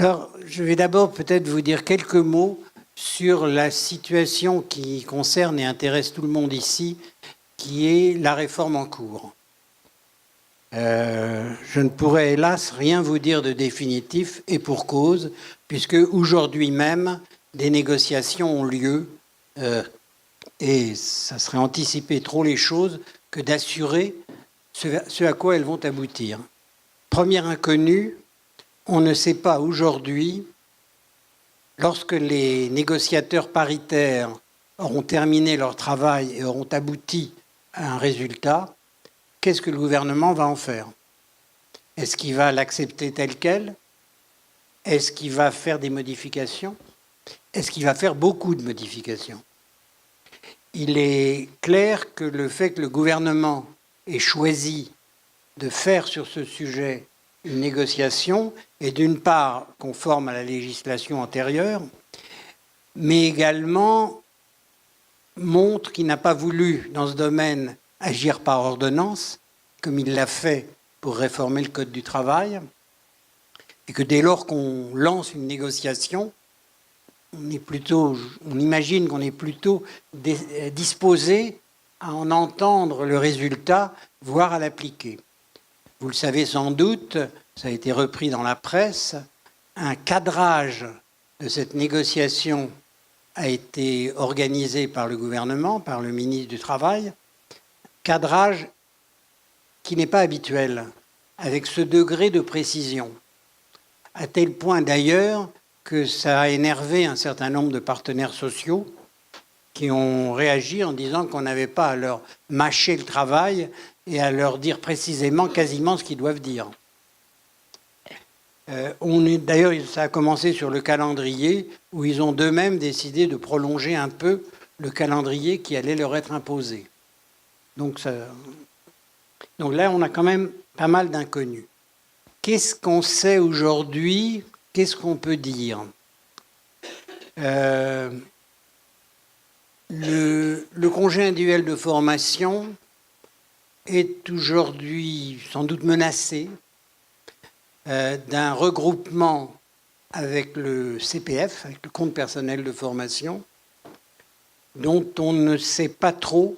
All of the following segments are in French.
Alors, je vais d'abord peut-être vous dire quelques mots sur la situation qui concerne et intéresse tout le monde ici, qui est la réforme en cours. Je ne pourrais hélas rien vous dire de définitif, et pour cause, puisque aujourd'hui même, des négociations ont lieu, et ça serait anticiper trop les choses que d'assurer ce à quoi elles vont aboutir. Première inconnue, on ne sait pas aujourd'hui, lorsque les négociateurs paritaires auront terminé leur travail et auront abouti à un résultat, qu'est-ce que le gouvernement va en faire? Est-ce qu'il va l'accepter tel quel? Est-ce qu'il va faire des modifications? Est-ce qu'il va faire beaucoup de modifications? Il est clair que le fait que le gouvernement ait choisi de faire sur ce sujet une négociation est d'une part conforme à la législation antérieure, mais également montre qu'il n'a pas voulu, dans ce domaine, agir par ordonnance, comme il l'a fait pour réformer le Code du travail, et que dès lors qu'on lance une négociation, on imagine qu'on est plutôt disposé à en entendre le résultat, voire à l'appliquer. Vous le savez sans doute, ça a été repris dans la presse, un cadrage de cette négociation a été organisé par le gouvernement, par le ministre du Travail, cadrage qui n'est pas habituel, avec ce degré de précision, à tel point d'ailleurs que ça a énervé un certain nombre de partenaires sociaux qui ont réagi en disant qu'on n'avait pas à leur mâcher le travail et à leur dire précisément, quasiment ce qu'ils doivent dire. D'ailleurs, ça a commencé sur le calendrier, où ils ont d'eux-mêmes décidé de prolonger un peu le calendrier qui allait leur être imposé. Donc là, on a quand même pas mal d'inconnus. Qu'est-ce qu'on sait aujourd'hui? Qu'est-ce qu'on peut dire? Le congé individuel de formation est aujourd'hui sans doute menacé d'un regroupement avec le CPF, avec le compte personnel de formation, dont on ne sait pas trop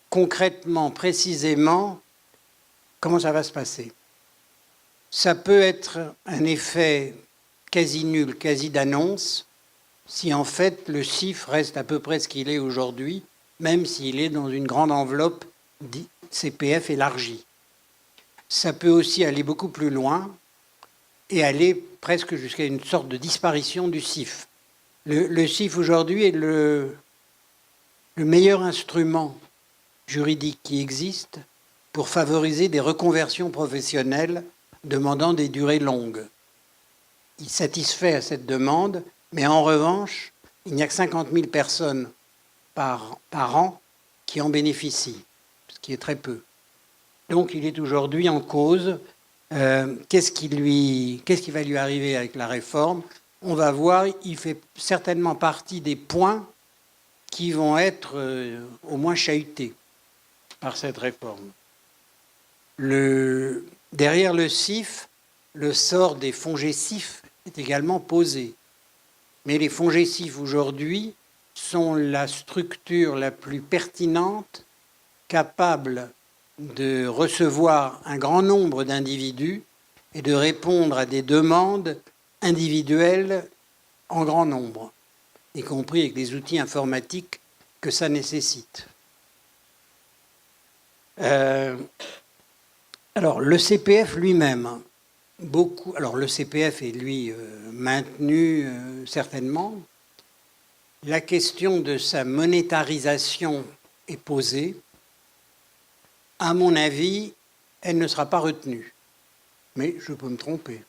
concrètement, précisément, comment ça va se passer. Ça peut être un effet quasi nul, quasi d'annonce, si en fait le CIF reste à peu près ce qu'il est aujourd'hui, même s'il est dans une grande enveloppe CPF élargie. Ça peut aussi aller beaucoup plus loin et aller presque jusqu'à une sorte de disparition du CIF. Le CIF aujourd'hui est le meilleur instrument juridique qui existe pour favoriser des reconversions professionnelles demandant des durées longues. Il satisfait à cette demande, mais en revanche, il n'y a que 50 000 personnes par an qui en bénéficient, ce qui est très peu. Donc il est aujourd'hui en cause. Qu'est-ce qui va lui arriver avec la réforme? On va voir, il fait certainement partie des points qui vont être au moins chahutés par cette réforme. Derrière le CIF, le sort des FONGECIF est également posé. Mais les FONGECIF aujourd'hui sont la structure la plus pertinente, capable de recevoir un grand nombre d'individus et de répondre à des demandes individuelles en grand nombre, y compris avec les outils informatiques que ça nécessite. Alors, le CPF lui-même, alors le CPF est, lui, maintenu certainement. La question de sa monétarisation est posée. À mon avis, elle ne sera pas retenue. Mais je peux me tromper.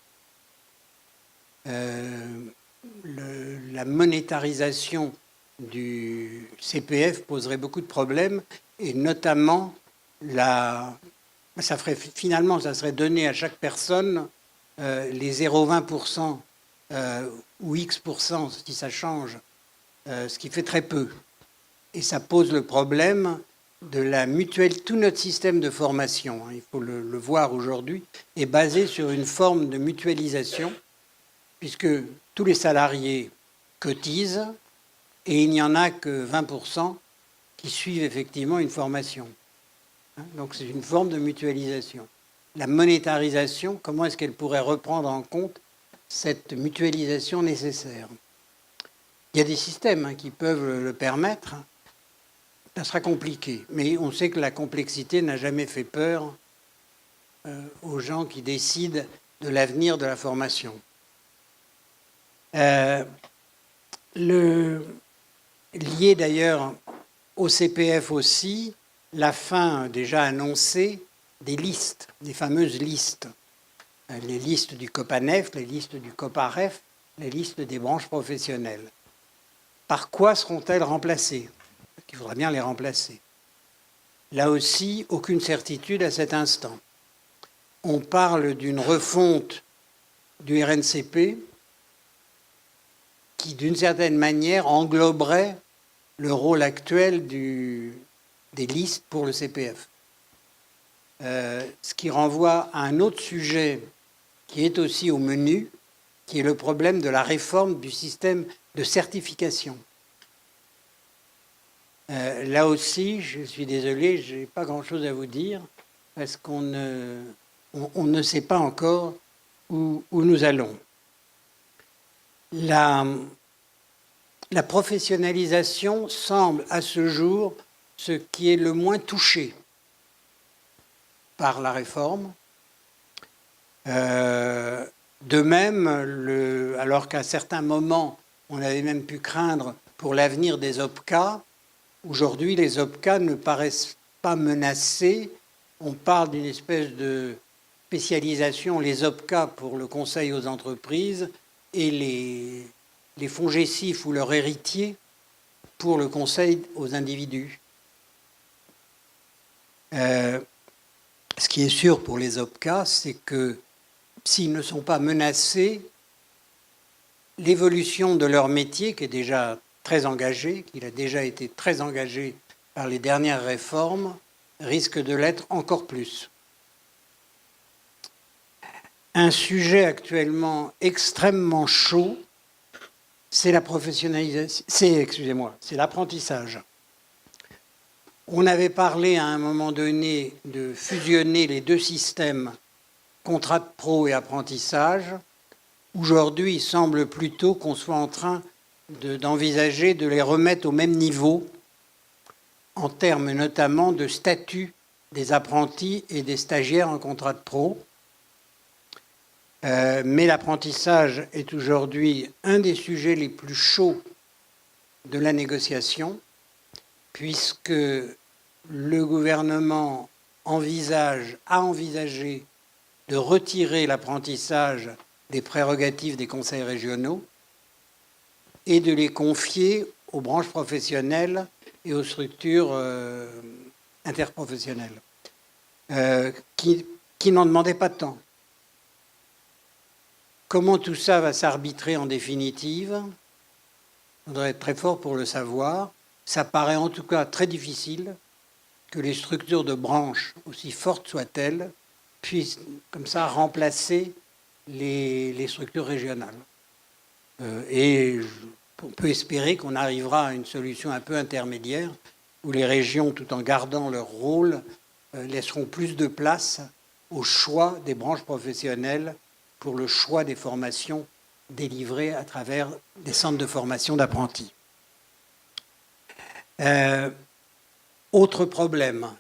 La monétarisation du CPF poserait beaucoup de problèmes, et notamment, finalement, ça serait donné à chaque personne les 0,20% ou X% si ça change, ce qui fait très peu. Et ça pose le problème tout notre système de formation, il faut le voir aujourd'hui, est basé sur une forme de mutualisation, puisque tous les salariés cotisent et il n'y en a que 20% qui suivent effectivement une formation. Donc c'est une forme de mutualisation. La monétarisation, comment est-ce qu'elle pourrait reprendre en compte cette mutualisation nécessaire? Il y a des systèmes qui peuvent le permettre. Ça sera compliqué, mais on sait que la complexité n'a jamais fait peur aux gens qui décident de l'avenir de la formation. Lié d'ailleurs au CPF aussi, la fin déjà annoncée des listes, des fameuses listes. Les listes du COPANEF, les listes du COPAREF, les listes des branches professionnelles. Par quoi seront-elles remplacées? Il faudra bien les remplacer. Là aussi, aucune certitude à cet instant. On parle d'une refonte du RNCP qui, d'une certaine manière, engloberait le rôle actuel des listes pour le CPF. Ce qui renvoie à un autre sujet qui est aussi au menu, qui est le problème de la réforme du système de certification. Là aussi, je suis désolé, je n'ai pas grand-chose à vous dire, parce qu'on ne sait pas encore où nous allons. La professionnalisation semble à ce jour ce qui est le moins touché par la réforme. De même, alors qu'à certains moments, on avait même pu craindre pour l'avenir des OPCA, aujourd'hui, les OPCA ne paraissent pas menacés. On parle d'une espèce de spécialisation, les OPCA pour le conseil aux entreprises et les FONGECIF ou leurs héritiers pour le conseil aux individus. Ce qui est sûr pour les OPCA, c'est que s'ils ne sont pas menacés, l'évolution de leur métier, qui est déjà très engagé, qu'il a déjà été très engagé par les dernières réformes, risque de l'être encore plus. Un sujet actuellement extrêmement chaud, c'est la professionnalisation, c'est l'apprentissage. On avait parlé à un moment donné de fusionner les deux systèmes, contrat de pro et apprentissage. Aujourd'hui, il semble plutôt qu'on soit en train d'envisager de les remettre au même niveau, en termes notamment de statut des apprentis et des stagiaires en contrat de pro. Mais l'apprentissage est aujourd'hui un des sujets les plus chauds de la négociation, puisque le gouvernement a envisagé de retirer l'apprentissage des prérogatives des conseils régionaux et de les confier aux branches professionnelles et aux structures interprofessionnelles, qui n'en demandaient pas tant. Comment tout ça va s'arbitrer en définitive? On doit être très fort pour le savoir. Ça paraît en tout cas très difficile que les structures de branches, aussi fortes soient-elles, puissent comme ça remplacer les structures régionales. Et on peut espérer qu'on arrivera à une solution un peu intermédiaire où les régions, tout en gardant leur rôle, laisseront plus de place au choix des branches professionnelles pour le choix des formations délivrées à travers des centres de formation d'apprentis. Autre problème,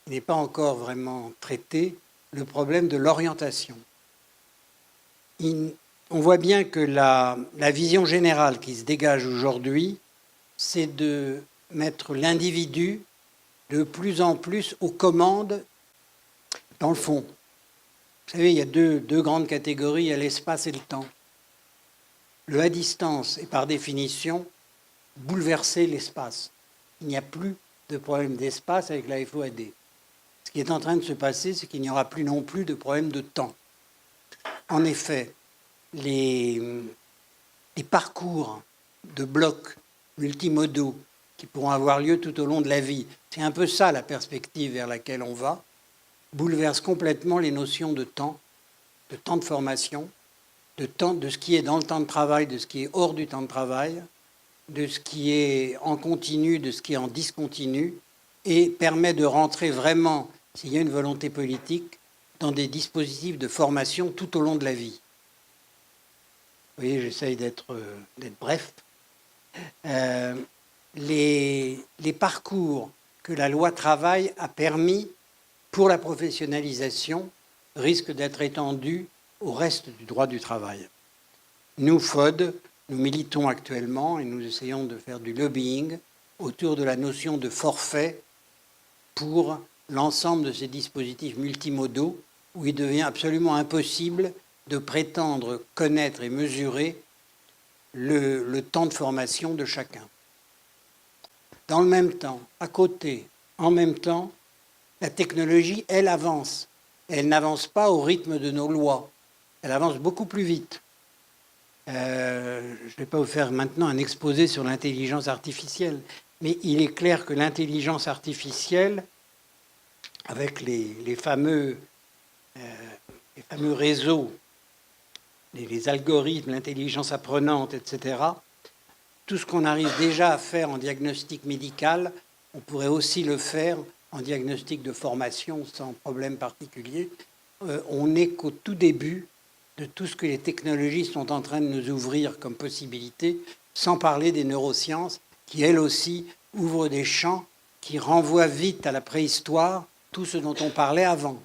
qui n'est pas encore vraiment traité, le problème de l'orientation. On voit bien que la vision générale qui se dégage aujourd'hui, c'est de mettre l'individu de plus en plus aux commandes dans le fond. Vous savez, il y a deux grandes catégories, il y a l'espace et le temps. Le à distance est par définition bouleverser l'espace. Il n'y a plus de problème d'espace avec la FOAD. Ce qui est en train de se passer, c'est qu'il n'y aura plus non plus de problème de temps. En effet, les parcours de blocs multimodaux qui pourront avoir lieu tout au long de la vie. C'est un peu ça la perspective vers laquelle on va. Bouleverse complètement les notions de temps de formation, de ce qui est dans le temps de travail, de ce qui est hors du temps de travail, de ce qui est en continu, de ce qui est en discontinu, et permet de rentrer vraiment, s'il y a une volonté politique, dans des dispositifs de formation tout au long de la vie. Vous voyez, j'essaye d'être bref. Les parcours que la loi travail a permis pour la professionnalisation risquent d'être étendus au reste du droit du travail. Nous, FOD, nous militons actuellement et nous essayons de faire du lobbying autour de la notion de forfait pour l'ensemble de ces dispositifs multimodaux où il devient absolument impossible de prétendre connaître et mesurer le temps de formation de chacun. Dans le même temps, à côté, en même temps, la technologie, elle avance. Elle n'avance pas au rythme de nos lois. Elle avance beaucoup plus vite. Je ne vais pas vous faire maintenant un exposé sur l'intelligence artificielle, mais il est clair que l'intelligence artificielle, avec les fameux réseaux, les algorithmes, l'intelligence apprenante, etc., tout ce qu'on arrive déjà à faire en diagnostic médical, on pourrait aussi le faire en diagnostic de formation sans problème particulier. On n'est qu'au tout début de tout ce que les technologies sont en train de nous ouvrir comme possibilité, sans parler des neurosciences qui, elles aussi, ouvrent des champs qui renvoient vite à la préhistoire tout ce dont on parlait avant.